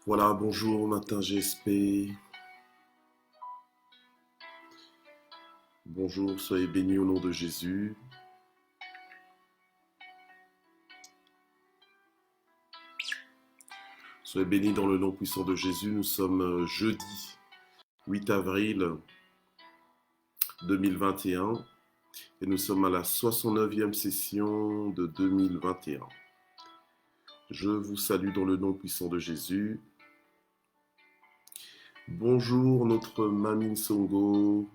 Voilà, bonjour, matin GSP. Bonjour, soyez bénis au nom de Jésus. Soyez bénis dans le nom puissant de Jésus. Nous sommes jeudi 8 avril 2021 et nous sommes à la 69e session de 2021. Je vous salue dans le nom puissant de Jésus. Bonjour notre Mamine Songo.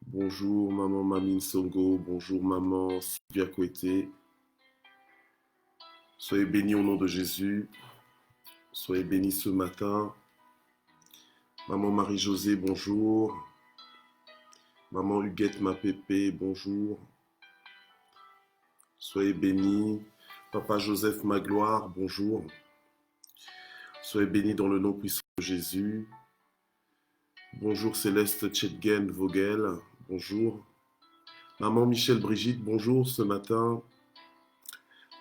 Bonjour maman Mamine Songo. Bonjour maman Sylvia Kouete. Soyez bénis au nom de Jésus. Soyez bénis ce matin. Maman Marie-Josée, bonjour. Maman Huguette Mapépé, bonjour. Soyez bénis. Papa Joseph Magloire, bonjour. Soyez bénis dans le nom puissant de Jésus. Bonjour Céleste Tchetgen Vogel, bonjour. Maman Michel Brigitte, bonjour ce matin.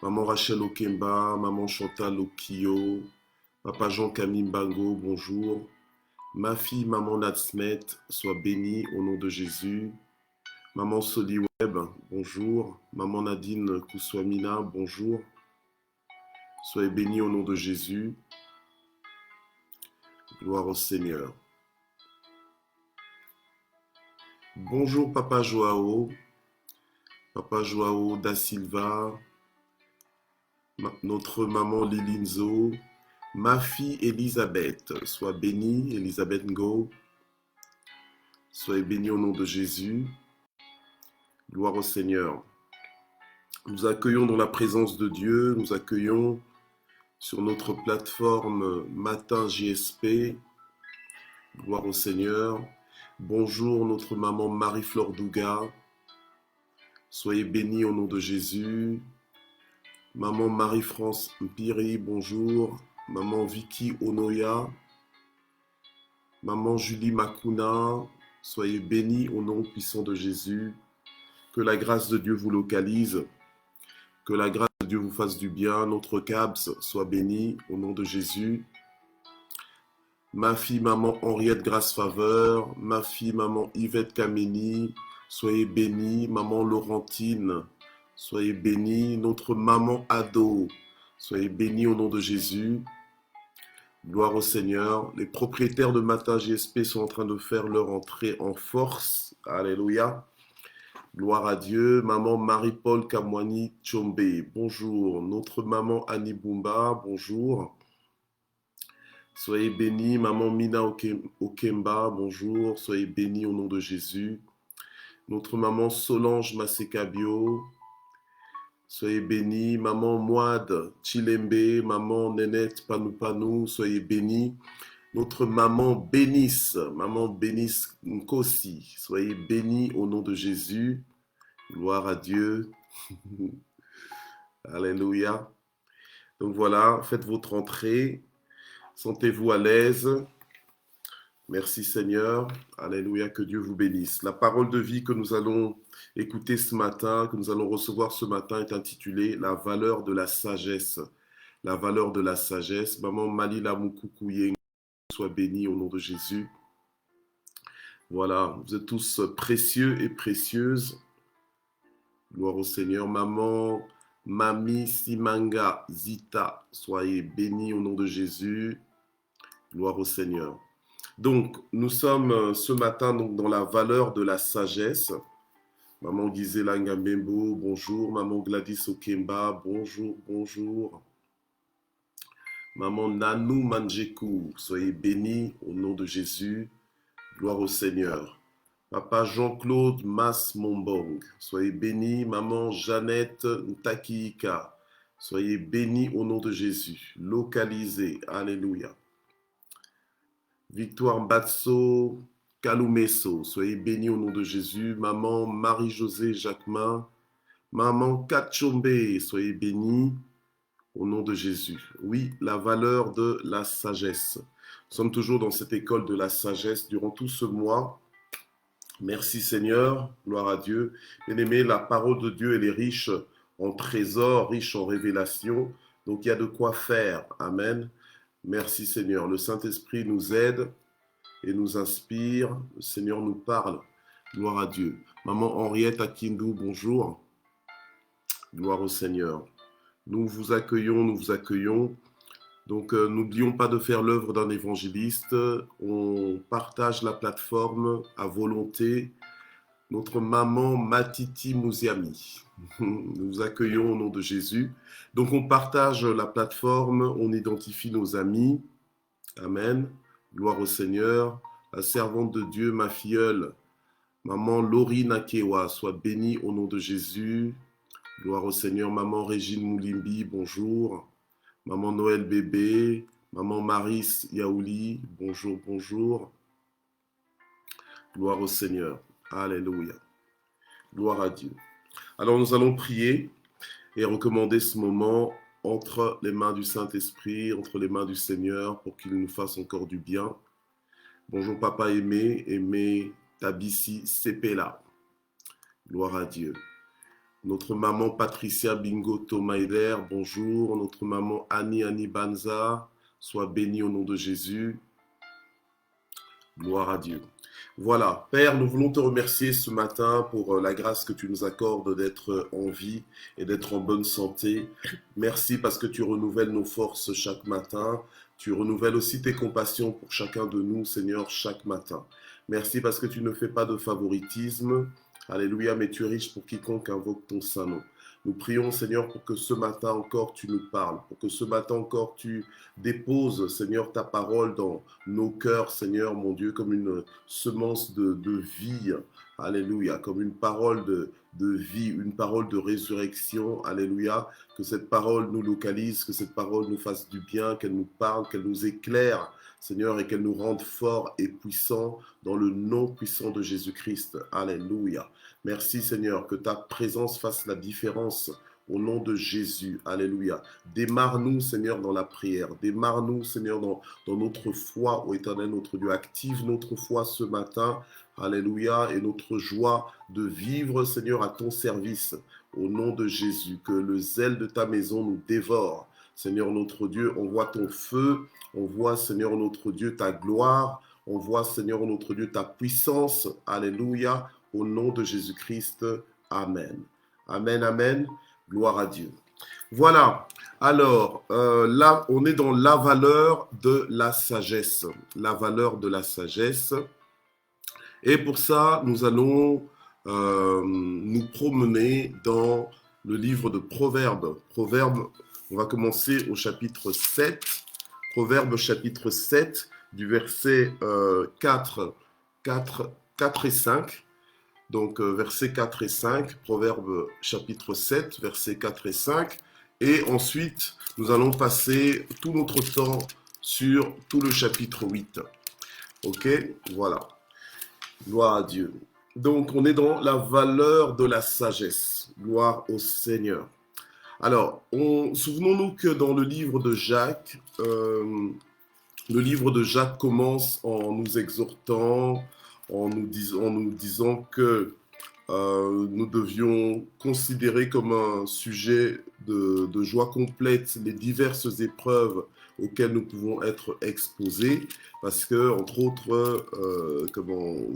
Maman Rachel Okemba, maman Chantal Okio, papa Jean-Camille Bango, bonjour. Ma fille, maman Nadsmet, sois bénie au nom de Jésus. Maman Soliweb, bonjour. Maman Nadine Kouswamina, bonjour. Soyez bénie au nom de Jésus. Gloire au Seigneur. Bonjour Papa Joao Da Silva, notre maman Lilinzo, ma fille Elisabeth, sois bénie, Elisabeth Ngo. Soyez bénie au nom de Jésus. Gloire au Seigneur. Nous accueillons dans la présence de Dieu, nous accueillons sur notre plateforme Matin JSP. Gloire au Seigneur. Bonjour notre maman Marie-Flore Douga. Soyez bénie au nom de Jésus. Maman Marie-France Mpiri, bonjour. Maman Vicky Onoya. Maman Julie Makuna. Soyez bénie au nom puissant de Jésus. Que la grâce de Dieu vous localise. Que la grâce de Dieu vous fasse du bien. Notre CABS soit béni au nom de Jésus. Ma fille, maman Henriette Grace Faveur. Ma fille, maman Yvette Kameni. Soyez bénie. Maman Laurentine. Soyez bénie. Notre maman Ado. Soyez bénie au nom de Jésus. Gloire au Seigneur. Les propriétaires de Matin GSP sont en train de faire leur entrée en force. Alléluia. Gloire à Dieu. Maman Marie-Paul Kamwani Tchombe, bonjour. Notre maman Annie Bumba, bonjour. Soyez bénis. Maman Mina Okemba, bonjour. Soyez bénis au nom de Jésus. Notre maman Solange Masekabio, soyez bénis. Maman Mouad Chilembe, maman Nenette Panoupanou, soyez bénis. Notre maman Bénice Nkosi, soyez bénis au nom de Jésus. Gloire à Dieu. Alléluia. Donc voilà, faites votre entrée. Sentez-vous à l'aise. Merci Seigneur. Alléluia, que Dieu vous bénisse. La parole de vie que nous allons écouter ce matin, que nous allons recevoir ce matin est intitulée La valeur de la sagesse. La valeur de la sagesse. Maman Malila Moukoukouyeng, sois bénie au nom de Jésus. Voilà, vous êtes tous précieux et précieuses. Gloire au Seigneur. Maman Mami Simanga Zita, soyez bénie au nom de Jésus. Gloire au Seigneur. Donc, nous sommes ce matin donc, dans la valeur de la sagesse. Maman Gisela Ngambembo, bonjour. Maman Gladys Okemba, bonjour, bonjour. Maman Nanou Manjekou, soyez bénis au nom de Jésus. Gloire au Seigneur. Papa Jean-Claude Mas Mombong, soyez bénis. Maman Jeannette Ntakiika, soyez bénis au nom de Jésus. Localisé, alléluia. Victoire Batso Kalumeso, soyez bénis au nom de Jésus. Maman Marie-Josée Jacquemin, maman Kachombe, soyez bénis au nom de Jésus. Oui, la valeur de la sagesse. Nous sommes toujours dans cette école de la sagesse durant tout ce mois. Merci Seigneur, gloire à Dieu. Bien-aimés, la parole de Dieu, elle est riche en trésors, riche en révélations. Donc il y a de quoi faire. Amen. Merci Seigneur. Le Saint-Esprit nous aide et nous inspire. Le Seigneur nous parle. Gloire à Dieu. Maman Henriette Akindou, bonjour. Gloire au Seigneur. Nous vous accueillons, nous vous accueillons. Donc, n'oublions pas de faire l'œuvre d'un évangéliste. On partage la plateforme à volonté. Notre maman Matiti Mouziami. Nous vous accueillons au nom de Jésus. Donc, on partage la plateforme, on identifie nos amis. Amen. Gloire au Seigneur. La servante de Dieu, ma filleule, maman Laurie Nakewa, soit bénie au nom de Jésus. Gloire au Seigneur. Maman Régine Moulimbi, bonjour. Maman Noël Bébé, maman Maris Yaouli, bonjour, bonjour. Gloire au Seigneur. Alléluia. Gloire à Dieu. Alors nous allons prier et recommander ce moment entre les mains du Saint-Esprit, entre les mains du Seigneur pour qu'il nous fasse encore du bien. Bonjour papa aimé, aimé Tabissi Sepela. Gloire à Dieu. Notre maman Patricia Bingo Tomaider, bonjour. Notre maman Annie Banza, sois bénie au nom de Jésus. Gloire à Dieu. Voilà, Père, nous voulons te remercier ce matin pour la grâce que tu nous accordes d'être en vie et d'être en bonne santé. Merci parce que tu renouvelles nos forces chaque matin. Tu renouvelles aussi tes compassions pour chacun de nous, Seigneur, chaque matin. Merci parce que tu ne fais pas de favoritisme. Alléluia, mais tu es riche pour quiconque invoque ton saint nom. Nous prions, Seigneur, pour que ce matin encore tu nous parles, pour que ce matin encore tu déposes, Seigneur, ta parole dans nos cœurs, Seigneur, mon Dieu, comme une semence de vie. Alléluia, comme une parole de vie, une parole de résurrection. Alléluia, que cette parole nous localise, que cette parole nous fasse du bien, qu'elle nous parle, qu'elle nous éclaire, Seigneur, et qu'elle nous rende forts et puissants dans le nom puissant de Jésus-Christ. Alléluia. Merci Seigneur, que ta présence fasse la différence au nom de Jésus. Alléluia. Démarre-nous Seigneur dans la prière. Démarre-nous Seigneur dans notre foi, ô Éternel notre Dieu. Active notre foi ce matin. Alléluia. Et notre joie de vivre Seigneur à ton service. Au nom de Jésus. Que le zèle de ta maison nous dévore. Seigneur notre Dieu, on voit ton feu. On voit Seigneur notre Dieu ta gloire. On voit Seigneur notre Dieu ta puissance. Alléluia. Au nom de Jésus-Christ, Amen. Amen, Amen. Gloire à Dieu. Voilà. Alors, là, on est dans la valeur de la sagesse. La valeur de la sagesse. Et pour ça, nous allons nous promener dans le livre de Proverbes. Proverbes, on va commencer au chapitre 7. Proverbes chapitre 7, du verset 4 et 5. Donc, versets 4 et 5, Proverbes chapitre 7, versets 4 et 5. Et ensuite, nous allons passer tout notre temps sur tout le chapitre 8. Ok, voilà. Gloire à Dieu. Donc, on est dans la valeur de la sagesse. Gloire au Seigneur. Alors, souvenons-nous que dans le livre de Jacques, commence en nous exhortant, en nous disant que nous devions considérer comme un sujet de joie complète les diverses épreuves auxquelles nous pouvons être exposés, parce que, entre autres,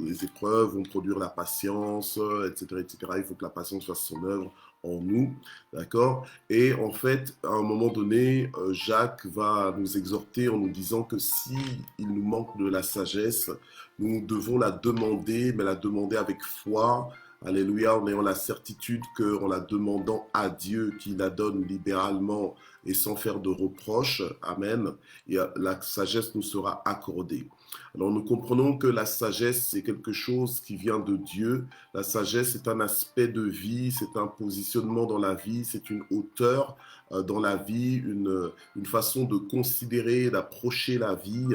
les épreuves vont produire la patience, etc., etc. Il faut que la patience fasse son œuvre en nous, d'accord? Et en fait, à un moment donné, Jacques va nous exhorter en nous disant que si il nous manque de la sagesse, nous devons la demander, mais la demander avec foi. Alléluia, en ayant la certitude qu'en la demandant à Dieu, qui la donne libéralement et sans faire de reproches, amen, et la sagesse nous sera accordée. Alors nous comprenons que la sagesse, c'est quelque chose qui vient de Dieu. La sagesse, c'est un aspect de vie, c'est un positionnement dans la vie, c'est une hauteur dans la vie, une façon de considérer, d'approcher la vie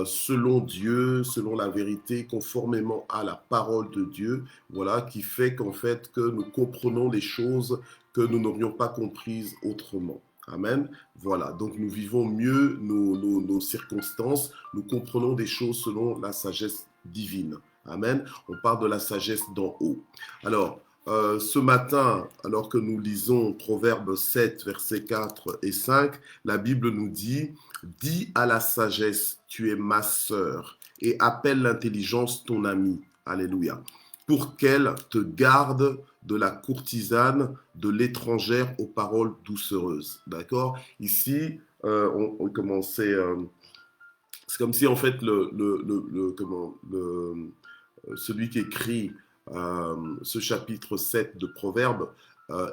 selon Dieu, selon la vérité, conformément à la parole de Dieu, voilà, qui fait qu'en fait que nous comprenons les choses que nous n'aurions pas comprises autrement. Amen. Voilà, donc nous vivons mieux nos circonstances, nous comprenons des choses selon la sagesse divine. Amen. On parle de la sagesse d'en haut. Alors, ce matin, alors que nous lisons Proverbes 7, versets 4 et 5, la Bible nous dit, dis à la sagesse, tu es ma sœur, et appelle l'intelligence ton amie. Alléluia. Pour qu'elle te garde de la courtisane, de l'étrangère aux paroles doucereuses. D'accord? Ici, on commençait. C'est comme si en fait celui qui écrit ce chapitre 7 de Proverbes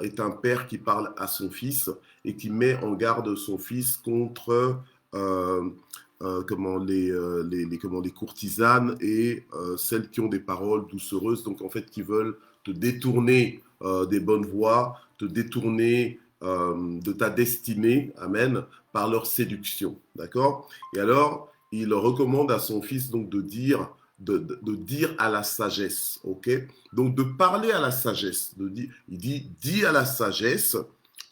est un père qui parle à son fils et qui met en garde son fils contre les courtisanes et celles qui ont des paroles doucereuses, donc en fait qui veulent te détourner des bonnes voies, te détourner de ta destinée, amen, par leur séduction, d'accord? Et alors, il recommande à son fils donc de dire à la sagesse, ok? Donc de parler à la sagesse. Il dit, dis à la sagesse,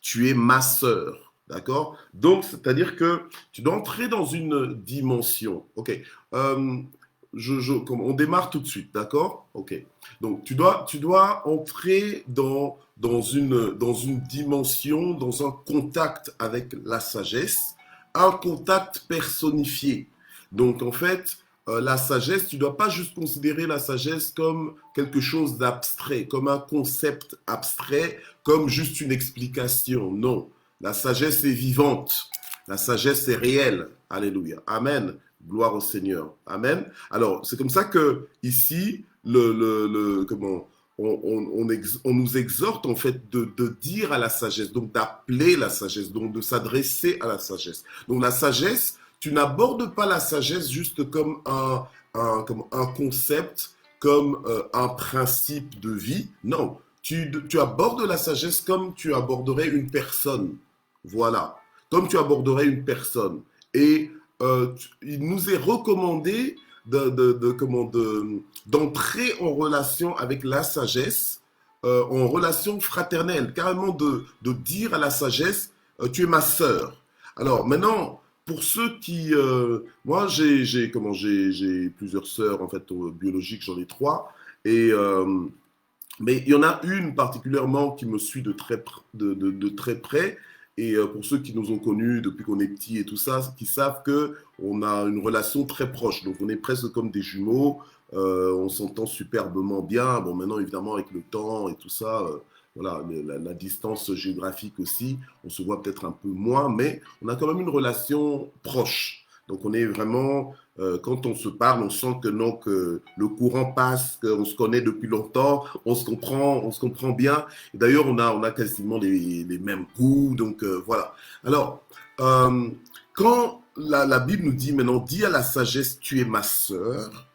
tu es ma sœur, d'accord? Donc, c'est-à-dire que tu dois entrer dans une dimension, ok? On démarre tout de suite, d'accord? Ok. Donc, tu dois entrer dans une dimension, dans un contact avec la sagesse, un contact personnifié. Donc, en fait, la sagesse, tu ne dois pas juste considérer la sagesse comme quelque chose d'abstrait, comme un concept abstrait, comme juste une explication. Non, la sagesse est vivante, la sagesse est réelle. Alléluia. Amen. Gloire au Seigneur. Amen. Alors, c'est comme ça que ici, on nous exhorte en fait de dire à la sagesse, donc d'appeler la sagesse, donc de s'adresser à la sagesse. Donc la sagesse, tu n'abordes pas la sagesse juste comme comme un concept, comme un principe de vie. Non, tu abordes la sagesse comme tu aborderais une personne. Voilà, comme tu aborderais une personne. Et il nous est recommandé d'entrer en relation avec la sagesse, en relation fraternelle, carrément de dire à la sagesse, tu es ma sœur. Alors maintenant, pour ceux qui, moi j'ai plusieurs sœurs en fait biologiques, j'en ai trois, et mais il y en a une particulièrement qui me suit de très près. Et pour ceux qui nous ont connus depuis qu'on est petit et tout ça, qui savent que on a une relation très proche. Donc on est presque comme des jumeaux. On s'entend superbement bien. Bon, maintenant évidemment avec le temps et tout ça, voilà, la distance géographique aussi, on se voit peut-être un peu moins, mais on a quand même une relation proche. Donc on est vraiment, quand on se parle, on sent que non, que le courant passe, qu'on se connaît depuis longtemps, on se comprend bien. Et d'ailleurs, on a quasiment les mêmes goûts, donc voilà. Alors, quand la Bible nous dit maintenant, dis à la sagesse, tu es ma sœur,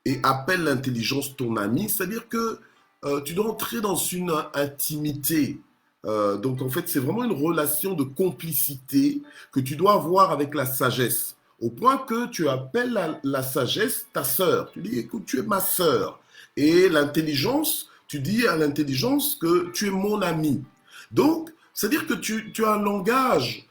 et appelle l'intelligence ton ami, c'est-à-dire que tu dois entrer dans une intimité. Donc en fait, c'est vraiment une relation de complicité que tu dois avoir avec la sagesse. Au point que tu appelles la sagesse ta sœur. Tu dis, écoute, tu es ma sœur. Et l'intelligence, tu dis à l'intelligence que tu es mon ami. Donc, c'est-à-dire que tu as un langage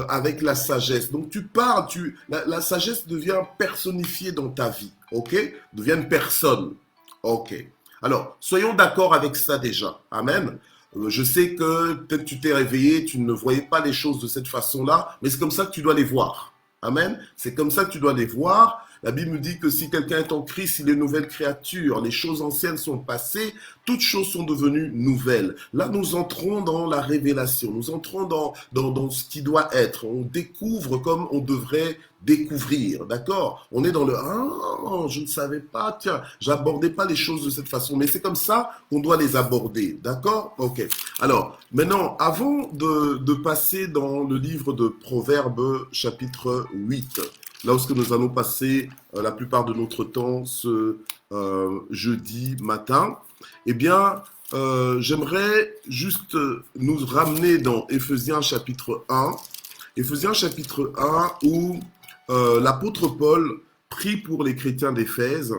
avec la sagesse. Donc, tu parles, la sagesse devient personnifiée dans ta vie. OK? Devient une personne. OK. Alors, soyons d'accord avec ça déjà. Amen. Je sais que peut-être tu t'es réveillé, tu ne voyais pas les choses de cette façon-là, mais c'est comme ça que tu dois les voir. Amen. C'est comme ça que tu dois les voir. La Bible nous dit que si quelqu'un est en Christ, il est une nouvelle créature. Les choses anciennes sont passées, toutes choses sont devenues nouvelles. Là, nous entrons dans la révélation, nous entrons dans ce qui doit être. On découvre comme on devrait découvrir, d'accord? On est dans le « Ah, je ne savais pas, tiens, j'abordais pas les choses de cette façon. » Mais c'est comme ça qu'on doit les aborder, d'accord? Ok. Alors, maintenant, avant de passer dans le livre de Proverbes, chapitre 8, là où nous allons passer la plupart de notre temps ce jeudi matin, eh bien, j'aimerais juste nous ramener dans Éphésiens chapitre 1. Éphésiens chapitre 1 où l'apôtre Paul prie pour les chrétiens d'Éphèse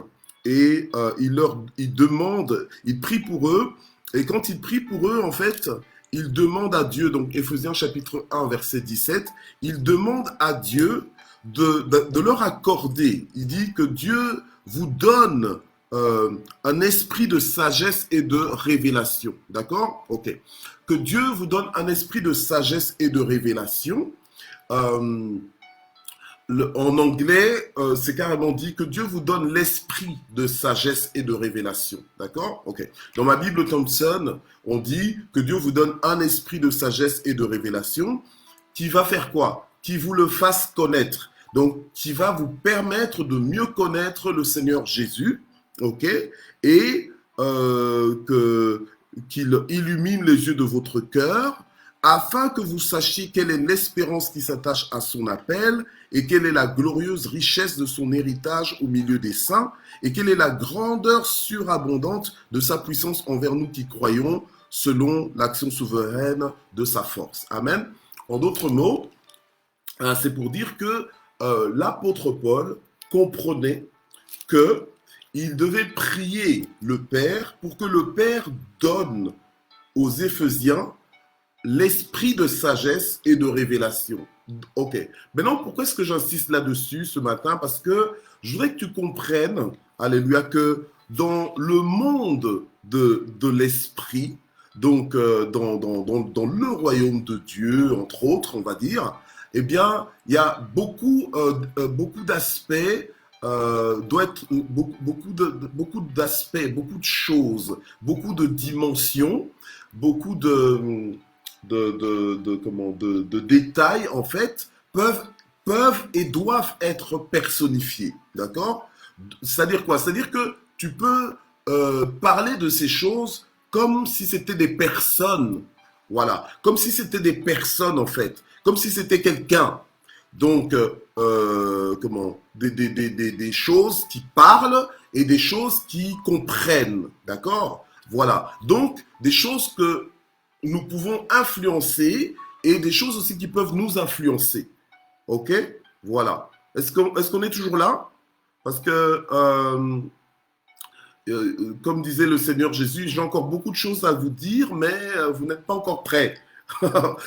et il prie pour eux, et quand il prie pour eux, en fait, il demande à Dieu, donc Éphésiens chapitre 1 verset 17, il demande à Dieu de leur accorder. Il dit que Dieu vous donne un esprit de sagesse et de révélation. D'accord? Ok. Que Dieu vous donne un esprit de sagesse et de révélation. Euh, En anglais, c'est carrément dit que Dieu vous donne l'esprit de sagesse et de révélation. D'accord? Ok. Dans ma Bible Thompson, on dit que Dieu vous donne un esprit de sagesse et de révélation qui va faire quoi? Qui vous le fasse connaître. Donc, qui va vous permettre de mieux connaître le Seigneur Jésus. Ok? Et qu'il illumine les yeux de votre cœur afin que vous sachiez quelle est l'espérance qui s'attache à son appel et quelle est la glorieuse richesse de son héritage au milieu des saints et quelle est la grandeur surabondante de sa puissance envers nous qui croyons selon l'action souveraine de sa force. Amen. En d'autres mots, c'est pour dire que l'apôtre Paul comprenait que il devait prier le Père pour que le Père donne aux Éphésiens l'esprit de sagesse et de révélation. Ok. Maintenant, pourquoi est-ce que j'insiste là-dessus ce matin? Parce que je voudrais que tu comprennes, alléluia, que dans le monde de l'esprit, donc dans le royaume de Dieu, entre autres, on va dire, eh bien, il y a beaucoup d'aspects, doit être beaucoup d'aspects, beaucoup de choses, beaucoup de dimensions, beaucoup de détails, en fait, peuvent et doivent être personnifiés. D'accord? C'est-à-dire quoi? C'est-à-dire que tu peux parler de ces choses comme si c'était des personnes. Voilà. Comme si c'était des personnes, en fait. Comme si c'était quelqu'un. Donc, des choses qui parlent et des choses qui comprennent. D'accord? Voilà. Donc, des choses que nous pouvons influencer et des choses aussi qui peuvent nous influencer. Ok? Voilà. Est-ce qu'on est toujours là? Parce que, comme disait le Seigneur Jésus, j'ai encore beaucoup de choses à vous dire, mais vous n'êtes pas encore prêts.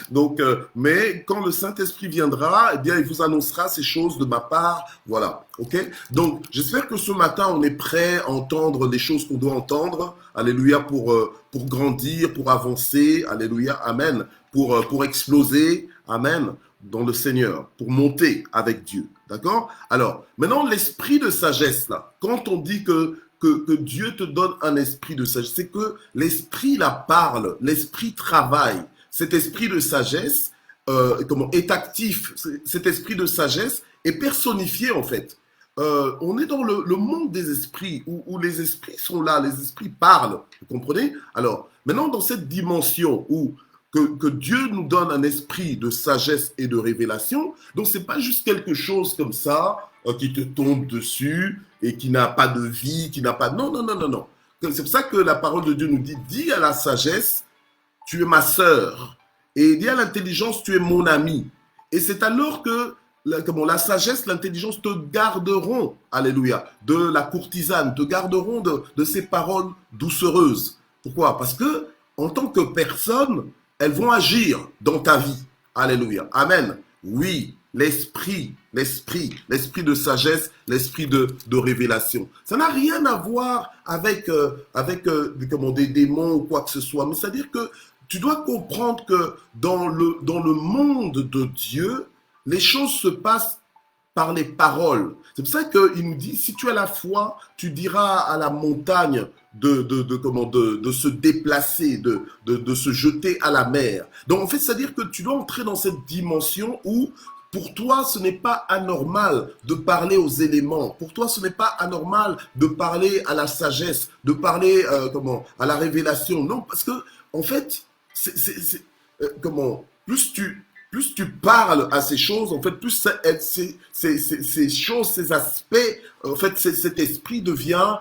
Donc, mais quand le Saint-Esprit viendra, eh bien, il vous annoncera ces choses de ma part. Voilà. Ok? Donc, j'espère que ce matin, on est prêt à entendre les choses qu'on doit entendre. Alléluia, pour grandir, pour avancer. Alléluia. Amen. Pour exploser. Amen. Dans le Seigneur. Pour monter avec Dieu. D'accord? Alors, maintenant, l'esprit de sagesse, là. Quand on dit que Dieu te donne un esprit de sagesse, c'est que l'esprit, là, parle. L'esprit travaille. Cet esprit de sagesse est actif, cet esprit de sagesse est personnifié en fait. On est dans le monde des esprits, où les esprits sont là, les esprits parlent, vous comprenez? Alors, maintenant dans cette dimension où que Dieu nous donne un esprit de sagesse et de révélation, donc c'est pas juste quelque chose comme ça qui te tombe dessus et qui n'a pas de vie, qui n'a pas... Non, non, non, non, non. C'est pour ça que la parole de Dieu nous dit, dis à la sagesse, tu es ma sœur. Et dis à l'intelligence, tu es mon ami. Et c'est alors que la sagesse, l'intelligence te garderont, alléluia, de la courtisane, te garderont de ces paroles doucereuses. Pourquoi? Parce que, en tant que personne, elles vont agir dans ta vie. Alléluia. Amen. Oui, l'esprit de sagesse, l'esprit de révélation. Ça n'a rien à voir avec des démons ou quoi que ce soit. Mais c'est-à-dire que tu dois comprendre que dans le monde de Dieu, les choses se passent par les paroles. C'est pour ça qu'il nous dit, si tu as la foi, tu diras à la montagne de se déplacer, de se jeter à la mer. Donc en fait, c'est-à-dire que tu dois entrer dans cette dimension où pour toi, ce n'est pas anormal de parler aux éléments. Pour toi, ce n'est pas anormal de parler à la sagesse, de parler à la révélation. Non, parce que en fait, plus tu parles à ces choses, en fait, plus ces choses, ces aspects, en fait, cet esprit devient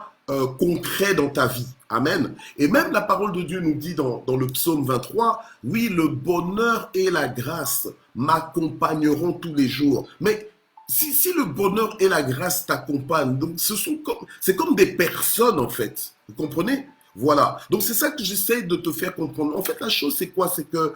concret dans ta vie. Amen. Et même la parole de Dieu nous dit dans le psaume 23, oui, le bonheur et la grâce m'accompagneront tous les jours. Mais si le bonheur et la grâce t'accompagnent, donc c'est comme des personnes en fait. Vous comprenez? Voilà. Donc c'est ça que j'essaie de te faire comprendre. En fait, la chose c'est quoi? C'est que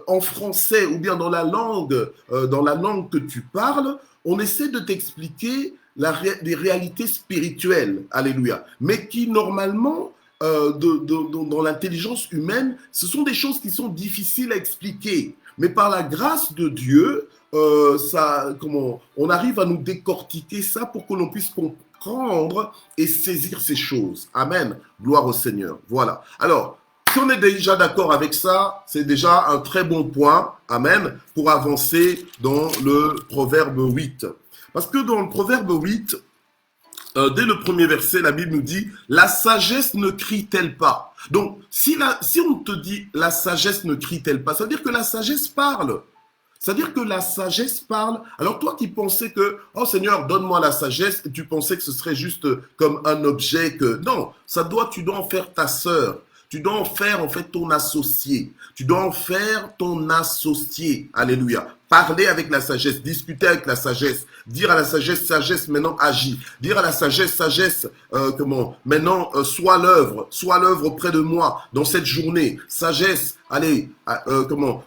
en français ou bien dans la langue que tu parles, on essaie de t'expliquer des réalités spirituelles, alléluia, mais qui normalement, dans l'intelligence humaine, ce sont des choses qui sont difficiles à expliquer. Mais par la grâce de Dieu, on arrive à nous décortiquer ça pour que l'on puisse comprendre et saisir ces choses. Amen. Gloire au Seigneur. Voilà. Alors, si on est déjà d'accord avec ça, c'est déjà un très bon point. Amen. Pour avancer dans le Proverbe 8. Parce que dans le Proverbe 8, dès le premier verset, la Bible nous dit « La sagesse ne crie-t-elle pas ?» Donc, si on te dit « La sagesse ne crie-t-elle pas ?» Ça veut dire que la sagesse parle. C'est-à-dire que la sagesse parle. Alors toi qui pensais que « Oh Seigneur, donne-moi la sagesse » et tu pensais que ce serait juste comme un objet que… Non, tu dois en faire ta sœur. Tu dois en faire en fait ton associé. Tu dois en faire ton associé. Alléluia. Parler avec la sagesse, discuter avec la sagesse, dire à la sagesse, sagesse, maintenant agis. Dire à la sagesse, sagesse, maintenant sois l'œuvre auprès de moi dans cette journée. Sagesse, allez,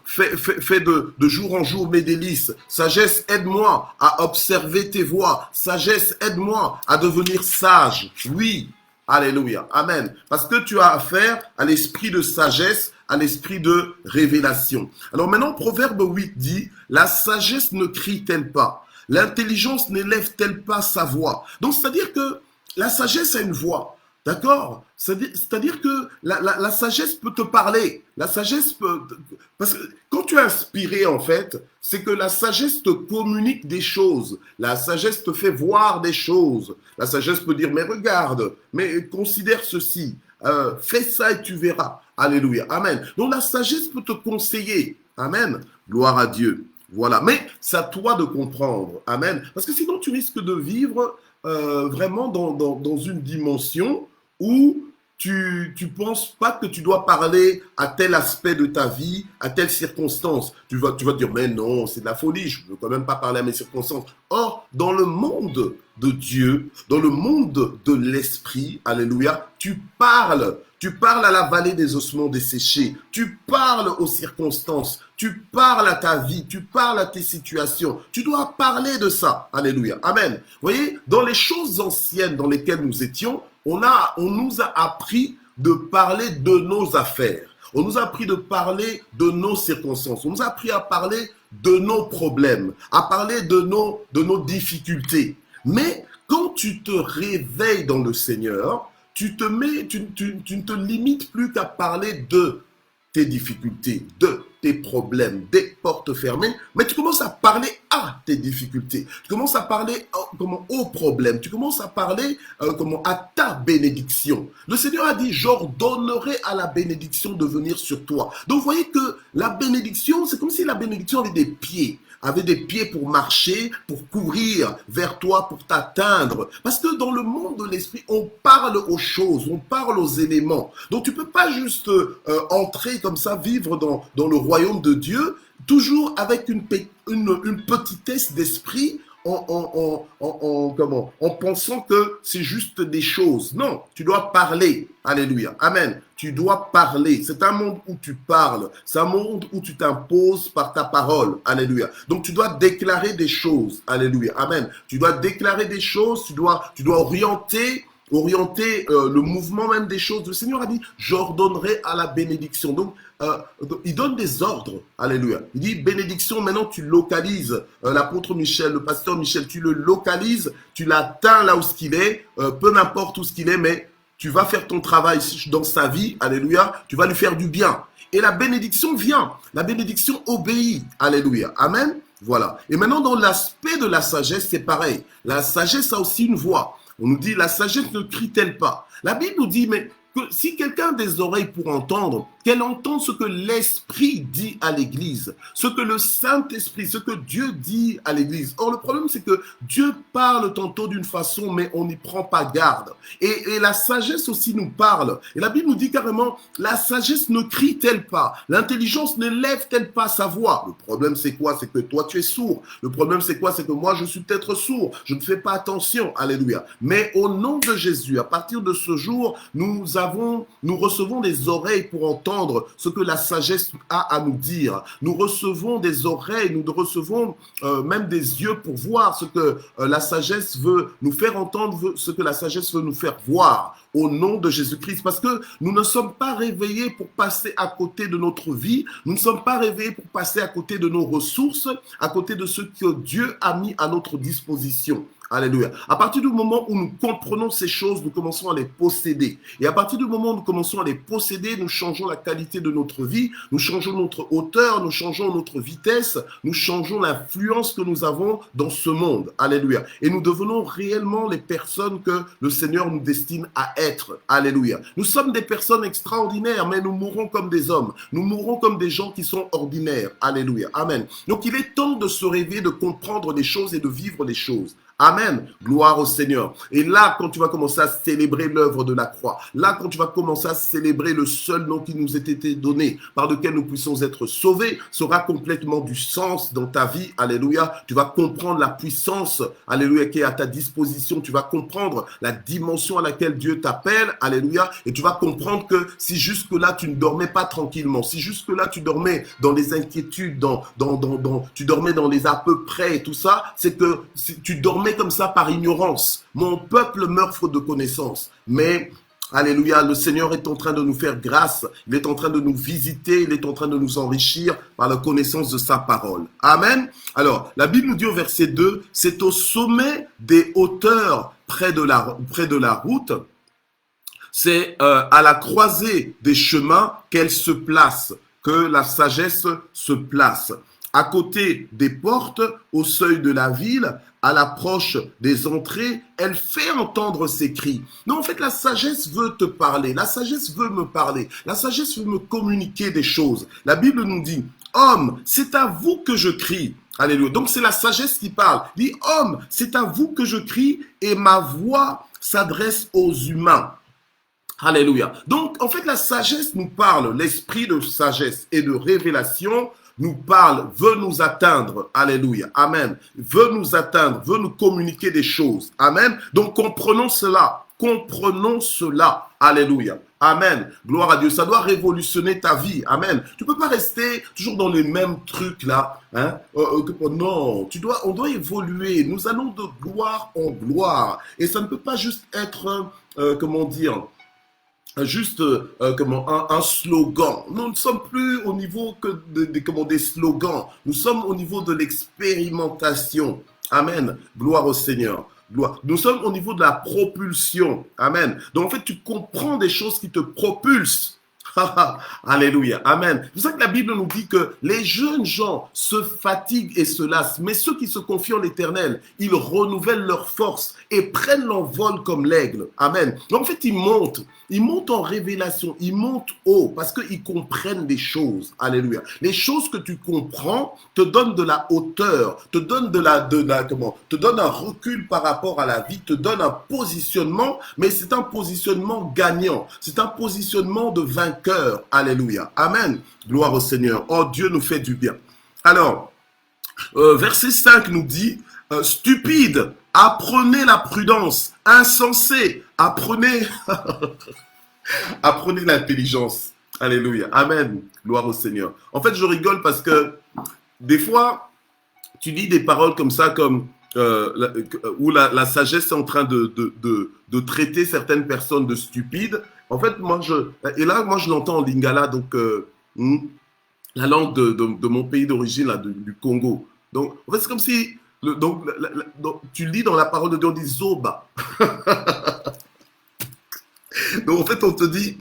fais de jour en jour mes délices. Sagesse, aide-moi à observer tes voies. Sagesse, aide-moi à devenir sage. Oui. Alléluia. Amen. Parce que tu as affaire à l'esprit de sagesse, à l'esprit de révélation. Alors maintenant, Proverbe 8 dit, la sagesse ne crie-t-elle pas? L'intelligence n'élève-t-elle pas sa voix? Donc, c'est-à-dire que la sagesse a une voix. D'accord? C'est-à-dire que la sagesse peut te parler. La sagesse peut… Parce que quand tu es inspiré, en fait, c'est que la sagesse te communique des choses. La sagesse te fait voir des choses. La sagesse peut dire, mais regarde, mais considère ceci. Fais ça et tu verras. Alléluia. Amen. Donc la sagesse peut te conseiller. Amen. Gloire à Dieu. Voilà. Mais c'est à toi de comprendre. Amen. Parce que sinon, tu risques de vivre vraiment dans une dimension où tu penses pas que tu dois parler à tel aspect de ta vie, à telle circonstance. Tu vas te dire, mais non, c'est de la folie, je ne veux quand même pas parler à mes circonstances. Or, dans le monde de Dieu, dans le monde de l'esprit, alléluia, tu parles à la vallée des ossements desséchés, tu parles aux circonstances, tu parles à ta vie, tu parles à tes situations. Tu dois parler de ça, alléluia, amen. Vous voyez, dans les choses anciennes dans lesquelles nous étions, on nous a appris de parler de nos affaires. On nous a appris de parler de nos circonstances. On nous a appris à parler de nos problèmes, à parler de nos difficultés. Mais quand tu te réveilles dans le Seigneur, tu ne te limites plus qu'à parler de tes difficultés, de tes problèmes, des portes fermées, mais tu commences à parler à tes difficultés, tu commences à parler aux problèmes, tu commences à parler à ta bénédiction. Le Seigneur a dit, j'ordonnerai à la bénédiction de venir sur toi. Donc vous voyez que la bénédiction, c'est comme si la bénédiction avait des pieds pour marcher, pour courir vers toi, pour t'atteindre. Parce que dans le monde de l'esprit, on parle aux choses, on parle aux éléments. Donc tu peux pas juste entrer comme ça, vivre dans le royaume de Dieu, toujours avec une petitesse d'esprit, en pensant que c'est juste des choses. Non, tu dois parler. Alléluia. Amen. Tu dois parler. C'est un monde où tu parles. C'est un monde où tu t'imposes par ta parole. Alléluia. Donc tu dois déclarer des choses. Alléluia. Amen. Tu dois déclarer des choses. Tu dois orienter le mouvement même des choses. Le Seigneur a dit, j'ordonnerai à la bénédiction. Donc, il donne des ordres. Alléluia. Il dit, bénédiction, maintenant tu localises. L'apôtre Michel, le pasteur Michel, tu le localises, tu l'atteins là où ce qu'il est, peu n'importe où ce qu'il est, mais tu vas faire ton travail dans sa vie. Alléluia. Tu vas lui faire du bien. Et la bénédiction vient. La bénédiction obéit. Alléluia. Amen. Voilà. Et maintenant, dans l'aspect de la sagesse, c'est pareil. La sagesse a aussi une voix. On nous dit, la sagesse ne crie-t-elle pas? La Bible nous dit, mais que si quelqu'un a des oreilles pour entendre, qu'elle entende ce que l'Esprit dit à l'Église, ce que le Saint-Esprit, ce que Dieu dit à l'Église. Or, le problème, c'est que Dieu parle tantôt d'une façon, mais on n'y prend pas garde. Et la sagesse aussi nous parle. Et la Bible nous dit carrément, la sagesse ne crie-t-elle pas? L'intelligence n'élève-t-elle pas sa voix? Le problème, c'est quoi? C'est que toi, tu es sourd. Le problème, c'est quoi? C'est que moi, je suis peut-être sourd. Je ne fais pas attention. Alléluia. Mais au nom de Jésus, à partir de ce jour, nous recevons des oreilles pour entendre entendre ce que la sagesse a à nous dire. Nous recevons des oreilles, nous recevons même des yeux pour voir ce que la sagesse veut nous faire entendre, ce que la sagesse veut nous faire voir au nom de Jésus-Christ. Parce que nous ne sommes pas réveillés pour passer à côté de notre vie, nous ne sommes pas réveillés pour passer à côté de nos ressources, à côté de ce que Dieu a mis à notre disposition. Alléluia. À partir du moment où nous comprenons ces choses, nous commençons à les posséder. Et à partir du moment où nous commençons à les posséder, nous changeons la qualité de notre vie, nous changeons notre hauteur, nous changeons notre vitesse, nous changeons l'influence que nous avons dans ce monde. Alléluia. Et nous devenons réellement les personnes que le Seigneur nous destine à être. Alléluia. Nous sommes des personnes extraordinaires, mais nous mourrons comme des hommes. Nous mourrons comme des gens qui sont ordinaires. Alléluia. Amen. Donc il est temps de se réveiller, de comprendre les choses et de vivre les choses. Amen. Gloire au Seigneur. Et là, quand tu vas commencer à célébrer l'œuvre de la croix, là, quand tu vas commencer à célébrer le seul nom qui nous a été donné, par lequel nous puissions être sauvés, sera complètement du sens dans ta vie. Alléluia. Tu vas comprendre la puissance, alléluia, qui est à ta disposition. Tu vas comprendre la dimension à laquelle Dieu t'appelle. Alléluia. Et tu vas comprendre que si jusque-là, tu ne dormais pas tranquillement, si jusque-là, tu dormais dans les inquiétudes, tu dormais dans les à peu près et tout ça, c'est que si tu dormais comme ça par ignorance. Mon peuple meurt faute de connaissance. Mais, alléluia, le Seigneur est en train de nous faire grâce. Il est en train de nous visiter. Il est en train de nous enrichir par la connaissance de sa parole. Amen. Alors, la Bible nous dit au verset 2, c'est au sommet des hauteurs près de la route. C'est à la croisée des chemins qu'elle se place, que la sagesse se place. À côté des portes, au seuil de la ville, à l'approche des entrées, elle fait entendre ses cris. Non, en fait, la sagesse veut te parler. La sagesse veut me parler. La sagesse veut me communiquer des choses. La Bible nous dit, homme, c'est à vous que je crie. Alléluia. Donc, c'est la sagesse qui parle. Il dit, homme, c'est à vous que je crie et ma voix s'adresse aux humains. Alléluia. Donc, en fait, la sagesse nous parle. L'esprit de sagesse et de révélation nous parle, veut nous atteindre. Alléluia. Amen. Veut nous atteindre, veut nous communiquer des choses. Amen. Donc, comprenons cela. Comprenons cela. Alléluia. Amen. Gloire à Dieu. Ça doit révolutionner ta vie. Amen. Tu peux pas rester toujours dans les mêmes trucs là. Hein? Non. On doit évoluer. Nous allons de gloire en gloire. Et ça ne peut pas juste être, comment dire, juste un slogan. Nous ne sommes plus au niveau que des slogans. Nous sommes au niveau de l'expérimentation. Amen. Gloire au Seigneur. Gloire. Nous sommes au niveau de la propulsion. Amen. Donc en fait, tu comprends des choses qui te propulsent. Alléluia. Amen. C'est pour ça que la Bible nous dit que les jeunes gens se fatiguent et se lassent, mais ceux qui se confient en l'Éternel, ils renouvellent leur force et prennent l'envol comme l'aigle. Amen. Donc en fait, ils montent en révélation, ils montent haut parce qu'ils comprennent des choses. Alléluia. Les choses que tu comprends te donnent de la hauteur, te donnent te donnent un recul par rapport à la vie, te donnent un positionnement, mais c'est un positionnement gagnant. C'est un positionnement de vainqueur. Alléluia. Amen. Gloire au Seigneur. Oh, Dieu nous fait du bien. Alors, verset 5 nous dit, stupide, apprenez la prudence. Insensé, apprenez l'intelligence. Alléluia. Amen. Gloire au Seigneur. En fait, je rigole parce que des fois, tu lis des paroles comme ça, comme où la sagesse est en train de traiter certaines personnes de stupides. En fait, moi, je l'entends en lingala, donc la langue de mon pays d'origine, du Congo. Donc, en fait, c'est comme si, donc, tu lis dans la parole de Dieu, on dit Zoba. Donc, en fait, on te dit,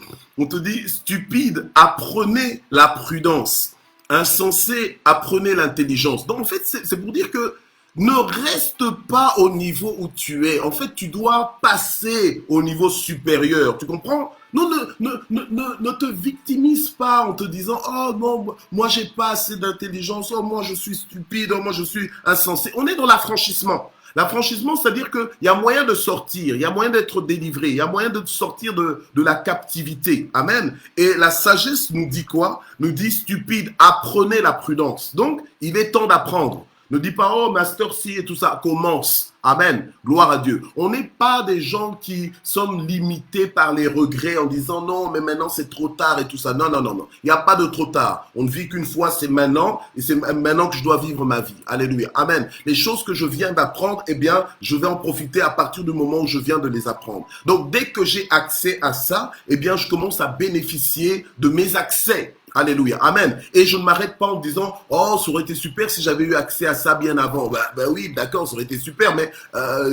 stupide, apprenez la prudence. Insensé, apprenez l'intelligence. Donc, en fait, c'est pour dire que ne reste pas au niveau où tu es. En fait, tu dois passer au niveau supérieur. Tu comprends? Non, ne te victimise pas en te disant « Oh non, moi j'ai pas assez d'intelligence. Oh, moi je suis stupide. Oh, moi je suis insensé. » On est dans l'affranchissement. L'affranchissement, c'est-à-dire qu'il y a moyen de sortir, il y a moyen d'être délivré, il y a moyen de sortir de la captivité. Amen. Et la sagesse nous dit quoi? Nous dit stupide, apprenez la prudence. Donc, il est temps d'apprendre. Ne dis pas, oh, master, si et tout ça, commence. Amen. Gloire à Dieu. On n'est pas des gens qui sommes limités par les regrets en disant non, mais maintenant c'est trop tard et tout ça. Non, non, non, non. Il n'y a pas de trop tard. On ne vit qu'une fois, c'est maintenant et c'est maintenant que je dois vivre ma vie. Alléluia. Amen. Les choses que je viens d'apprendre, eh bien, je vais en profiter à partir du moment où je viens de les apprendre. Donc, dès que j'ai accès à ça, eh bien, je commence à bénéficier de mes accès. Alléluia, amen. Et je ne m'arrête pas en disant, oh, ça aurait été super si j'avais eu accès à ça bien avant. Ben oui, d'accord, ça aurait été super, mais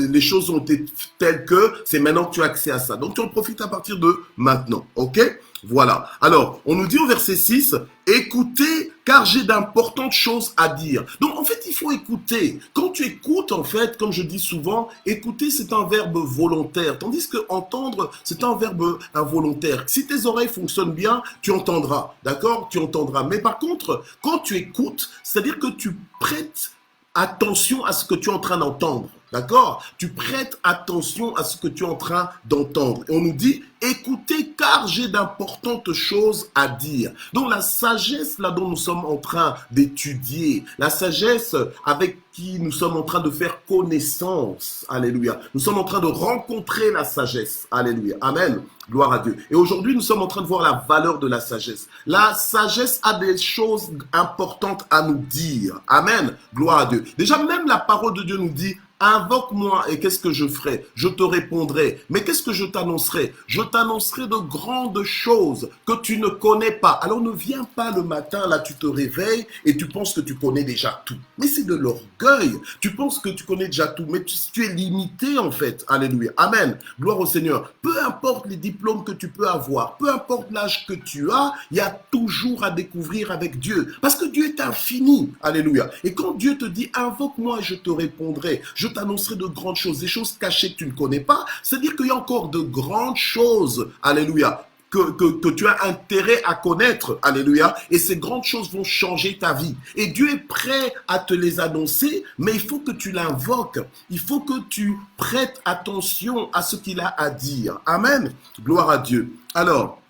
les choses ont été telles que c'est maintenant que tu as accès à ça. Donc tu en profites à partir de maintenant, ok? Voilà. Alors, on nous dit au verset 6, écoutez, car j'ai d'importantes choses à dire. Donc, en fait, il faut écouter. Quand tu écoutes, en fait, comme je dis souvent, écouter, c'est un verbe volontaire. Tandis que entendre, c'est un verbe involontaire. Si tes oreilles fonctionnent bien, tu entendras. D'accord? Tu entendras. Mais par contre, quand tu écoutes, c'est-à-dire que tu prêtes attention à ce que tu es en train d'entendre. D'accord? Tu prêtes attention à ce que tu es en train d'entendre. Et on nous dit, écoutez, car j'ai d'importantes choses à dire. Donc la sagesse là dont nous sommes en train d'étudier, la sagesse avec qui nous sommes en train de faire connaissance, alléluia. Nous sommes en train de rencontrer la sagesse, alléluia. Amen. Gloire à Dieu. Et aujourd'hui, nous sommes en train de voir la valeur de la sagesse. La sagesse a des choses importantes à nous dire. Amen. Gloire à Dieu. Déjà, même la parole de Dieu nous dit, invoque-moi et qu'est-ce que je ferai? Je te répondrai. Mais qu'est-ce que je t'annoncerai? Je t'annoncerai de grandes choses que tu ne connais pas. Alors ne viens pas le matin, là tu te réveilles et tu penses que tu connais déjà tout. Mais c'est de l'orgueil. Tu penses que tu connais déjà tout, mais tu es limité en fait. Alléluia. Amen. Gloire au Seigneur. Peu importe les diplômes que tu peux avoir, peu importe l'âge que tu as, il y a toujours à découvrir avec Dieu. Parce que Dieu est infini. Alléluia. Et quand Dieu te dit, invoque-moi, je te répondrai. Je t'annoncerai de grandes choses, des choses cachées que tu ne connais pas. C'est-à-dire qu'il y a encore de grandes choses, alléluia, que tu as intérêt à connaître, alléluia, et ces grandes choses vont changer ta vie. Et Dieu est prêt à te les annoncer, mais il faut que tu l'invoques, il faut que tu prêtes attention à ce qu'il a à dire. Amen. Gloire à Dieu. Alors,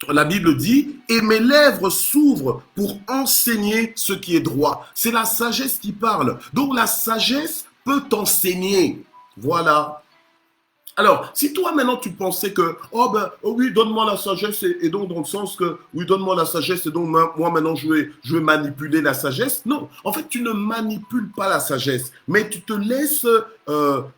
la Bible dit, et mes lèvres s'ouvrent pour enseigner ce qui est droit. C'est la sagesse qui parle. Donc la sagesse peut t'enseigner. Voilà. Alors, si toi maintenant tu pensais que, oh ben oh oui, donne-moi la sagesse, et donc dans le sens que, oui, donne-moi la sagesse, et donc moi maintenant je vais manipuler la sagesse. Non, en fait tu ne manipules pas la sagesse, mais tu te laisses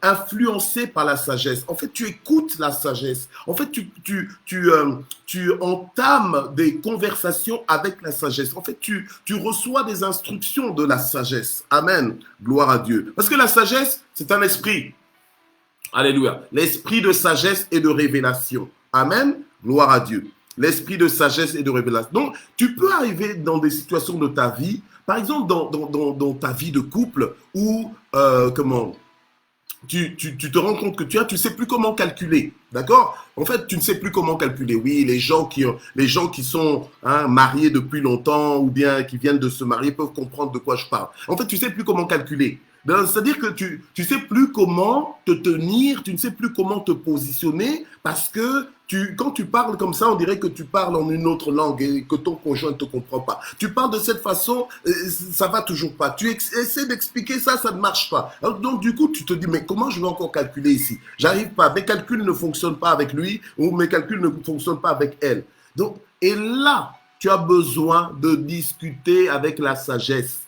influencer par la sagesse. En fait tu écoutes la sagesse. En fait tu entames des conversations avec la sagesse. En fait tu reçois des instructions de la sagesse. Amen. Gloire à Dieu. Parce que la sagesse, c'est un esprit. Alléluia. L'esprit de sagesse et de révélation. Amen. Gloire à Dieu. L'esprit de sagesse et de révélation. Donc, tu peux arriver dans des situations de ta vie, par exemple dans ta vie de couple, où, tu te rends compte que tu sais plus comment calculer. D'accord? En fait, tu ne sais plus comment calculer. Oui, les gens qui sont mariés depuis longtemps ou bien qui viennent de se marier peuvent comprendre de quoi je parle. En fait, tu sais plus comment calculer. C'est-à-dire que tu sais plus comment te tenir, tu ne sais plus comment te positionner parce que quand tu parles comme ça, on dirait que tu parles en une autre langue et que ton conjoint ne te comprend pas. Tu parles de cette façon, ça va toujours pas. Tu essaies d'expliquer ça, ça ne marche pas. Alors, donc du coup, tu te dis, mais comment je vais encore calculer ici? J'arrive pas, mes calculs ne fonctionnent pas avec lui ou mes calculs ne fonctionnent pas avec elle. Donc, et là, tu as besoin de discuter avec la sagesse.